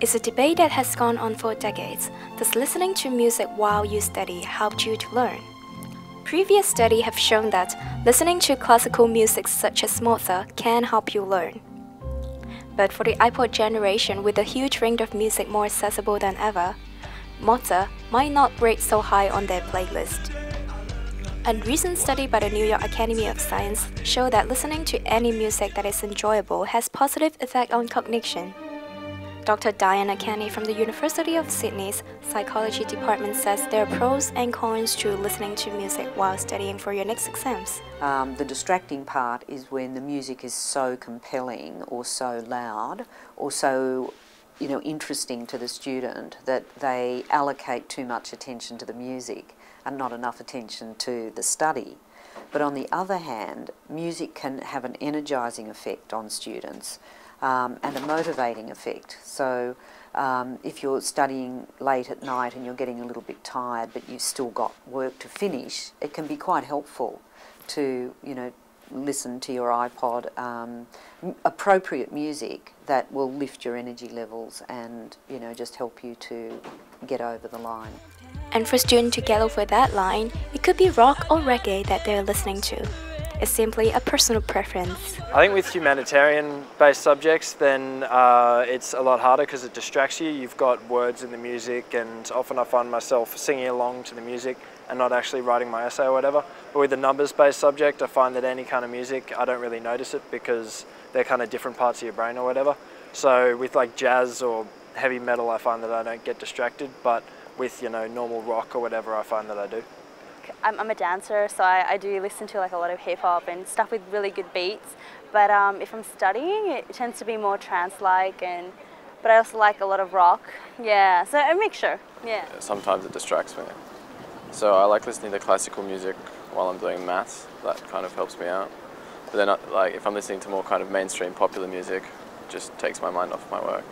It's a debate that has gone on for decades. Does listening to music while you study help you to learn? Previous studies have shown that listening to classical music such as Mozart can help you learn. But for the iPod generation with a huge range of music more accessible than ever, Mozart might not rate so high on their playlist. A recent study by the New York Academy of Science showed that listening to any music that is enjoyable has positive effect on cognition. Dr. Diana Kenny from the University of Sydney's Psychology Department says there are pros and cons to listening to music while studying for your next exams. The distracting part is when the music is so compelling or so loud or so interesting to the student that they allocate too much attention to the music and not enough attention to the study. But on the other hand, music can have an energising effect on students and a motivating effect. So if you're studying late at night and you're getting a little bit tired but you've still got work to finish, it can be quite helpful to listen to your iPod appropriate music that will lift your energy levels and just help you to get over the line. And for students to get over that line, it could be rock or reggae that they're listening to. It's simply a personal preference. I think with humanitarian-based subjects, then it's a lot harder because it distracts you. You've got words in the music, and often I find myself singing along to the music and not actually writing my essay or whatever. But with a numbers-based subject, I find that any kind of music, I don't really notice it because they're kind of different parts of your brain or whatever. So with like jazz or heavy metal, I find that I don't get distracted, but with normal rock or whatever, I find that I do. I'm a dancer, so I do listen to like a lot of hip hop and stuff with really good beats. But if I'm studying, it tends to be more trance-like, but I also like a lot of rock. Yeah, so a mixture. Yeah. Sometimes it distracts me. So I like listening to classical music while I'm doing maths. That kind of helps me out. But then, if I'm listening to more kind of mainstream popular music, it just takes my mind off my work.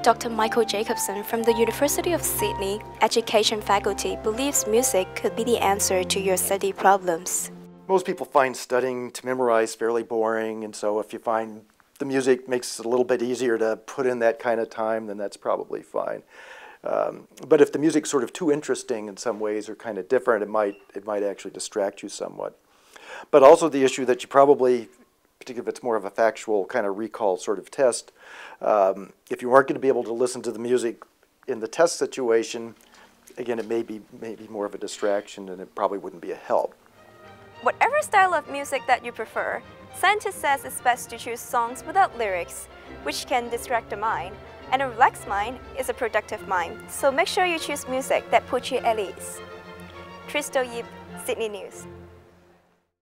Dr. Michael Jacobson from the University of Sydney Education Faculty believes music could be the answer to your study problems. Most people find studying to memorize fairly boring, and so if you find the music makes it a little bit easier to put in that kind of time, then that's probably fine. But if the music's sort of too interesting in some ways or kind of different, it might actually distract you somewhat. But also the issue that you probably, particularly if it's more of a factual kind of recall sort of test, if you aren't going to be able to listen to the music in the test situation, again, it may be more of a distraction and it probably wouldn't be a help. Whatever style of music that you prefer, scientists says it's best to choose songs without lyrics, which can distract the mind. And a relaxed mind is a productive mind, so make sure you choose music that puts you at ease. Tristel Yip, Sydney News.